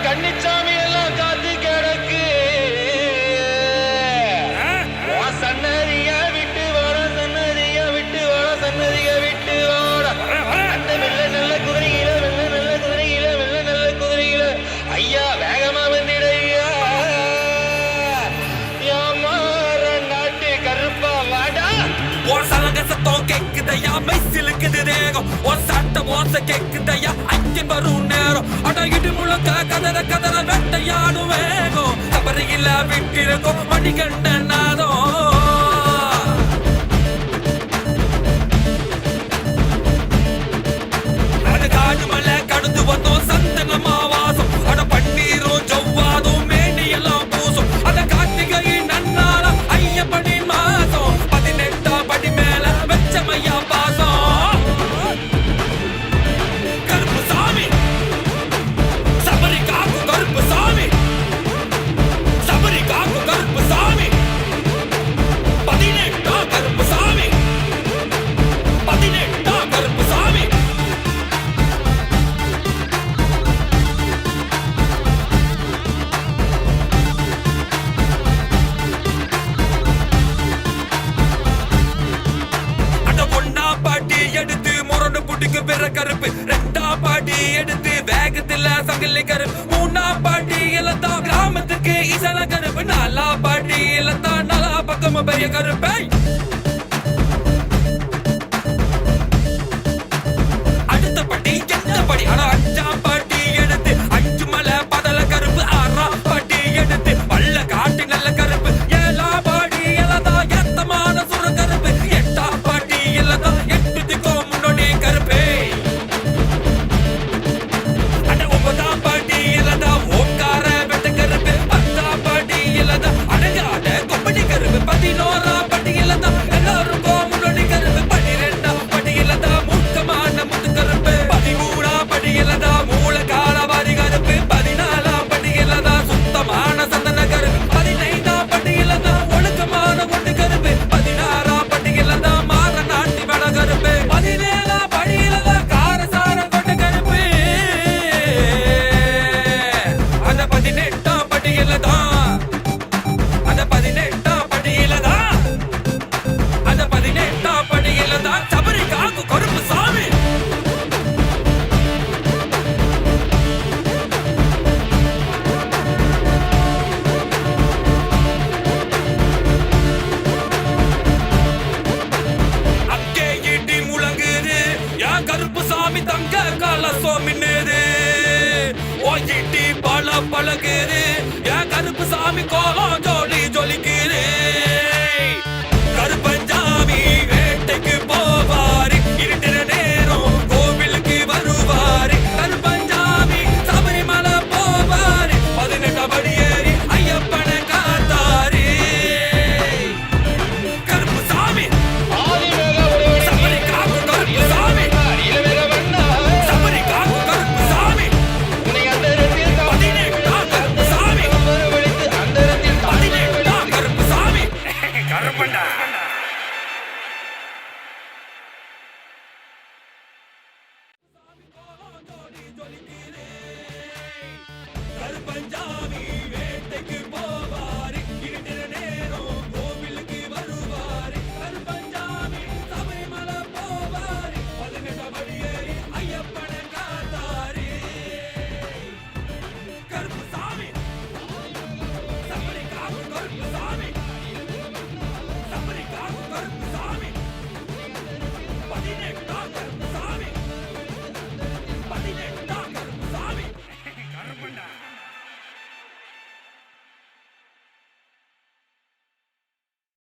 கன்னிச்சாமி எல்லாம் காத்து கிடக்கு சன்னதிய விட்டு வர சன்னதிய விட்டு வர சன்னதிய விட்டு வர அந்த வெள்ள நல்ல குதிரையில வெள்ள நல்ல குதிரையில வெள்ள நல்ல குதிரையில ஐயா வேகமா வந்துடையா யாமார நாட்டு கருப்பா வாடா ஒரு சலங்க சத்தம் கேக்குதையா மைசிலுக்குது தேகம் ஒரு சட்ட மோச கேக்குதையா அங்கே வரும் நேரம் அட இடி முழக்க கதற கதற வெட்டையாடும் வேகம் கபரையில விட்டிருக்கும் மணிகண்ட நாதம் அட காடு மலை கடந்து வந்தோம் சந்தனமா வாசம் அட பன்னீரும் ஜவ்வாதும் மேனியெல்லாம் பூசும் அத கார்த்திகையின் நன்னால ஐயப்படி மாசம் 18ஆம் படி மேல வெச்சமையா பாசம் கருப்பு சாமி சபரி காக்கு கருப்பு சாமி சபரி காக்கு கருப்பு சாமி 18ஆம் கருப்பு சாமி 18ஆம் கருப்பு சாமி அட ஒன்னா பாட்டி எடுத்து முரண்டு புட்டிக்கு பிற கருப்பு 2ஆம் பாட்டி எடுத்து வேகத்துல சங்கிலி கருப்பு 3ஆம் பாட்டி எல்லாம் கிராமத்துக்கு இசல கருப்பு 4ஆம் பாட்டி எல்லாம் நலா பக்கம் பெரிய கருப்பை அடுத்த பட்டி எந்த படி ஆனா 5ஆம் பாட்டி எடுத்து 5 மலை பதல கருப்பு 6ஆம் பாட்டி எடுத்து பள்ள காட்டி நல்ல கருப்பு 7ஆம் பாட்டி எல்லாம் எத்தமான சுர கருப்பு 8ஆம் பாட்டி எல்லாம் 8 திக்கோ முன்னோடி கருப்பு அட 9ஆம் பாட்டி எல்லாம் ஓங்கார வெட்ட கருப்பு 10ஆம் பாட்டி எல்லாம் அடங்காட கொப்படி கருப்பு 11ஆம் பாட்டி எல்லாம் எல்லாருக்கும் முன்னோடி கருப்பு 12ஆம் பாட்டி எல்லாம் மூக்கமான முத்து கருப்பு 13ஆம் பாட்டி எல்லாம் மூல காலவாரி கருப்பு 14ஆம் பாட்டி எல்லாம் சுத்தமான சந்தன கருப்பு 15ஆம் பாட்டி எல்லாம் ஒழுக்கமான ஒட்டு கருப்பு 16ஆம் பாட்டி எல்லாம் மாற நாட்டி வட கருப்பு 17ஆம் பாட்டி எல்லாம் காரசாரம் கொண்ட கருப்பு அந்த 18ஆம் பாட்டி எல்லாம் அந்த 18ஆம் பாட்டி எல்லாம் அந்த 18ஆம் பாட்டி எல்லாம் சபரி காக்கு கருப்பு சாமி அங்கே இடி முழங்குது என் கருப்பு சாமி தங்க கால சோமின்னுது ஓ இடி பல பழகுது என் கருப்பு சாமி கோலம் ஜோலி ஜொலிக்குது கருப்பஞ்சாமி வேட்டைக்கு போவாரு இருட்டுற நேரம் கோவிலுக்கு வருவாரு கருப்பஞ்சாமி சபரிமலை போவாரு 18ஆம் படி ஏறி ஐயப்பனை காத்தாரு கருப்பு சாமி ஆதிவேக உடையவன் சபரி காக்கு கருப்பு சாமி இளவேக வண்ணா சபரி காக்கு கருப்பு சாமி உன்னை அந்தரத்தில் 18ஆம் கருப்பு சாமி வரவழைத்து அந்தரத்தில் 18ஆம் கருப்பு சாமி கருப்பண்டா கருப்பஞ்சா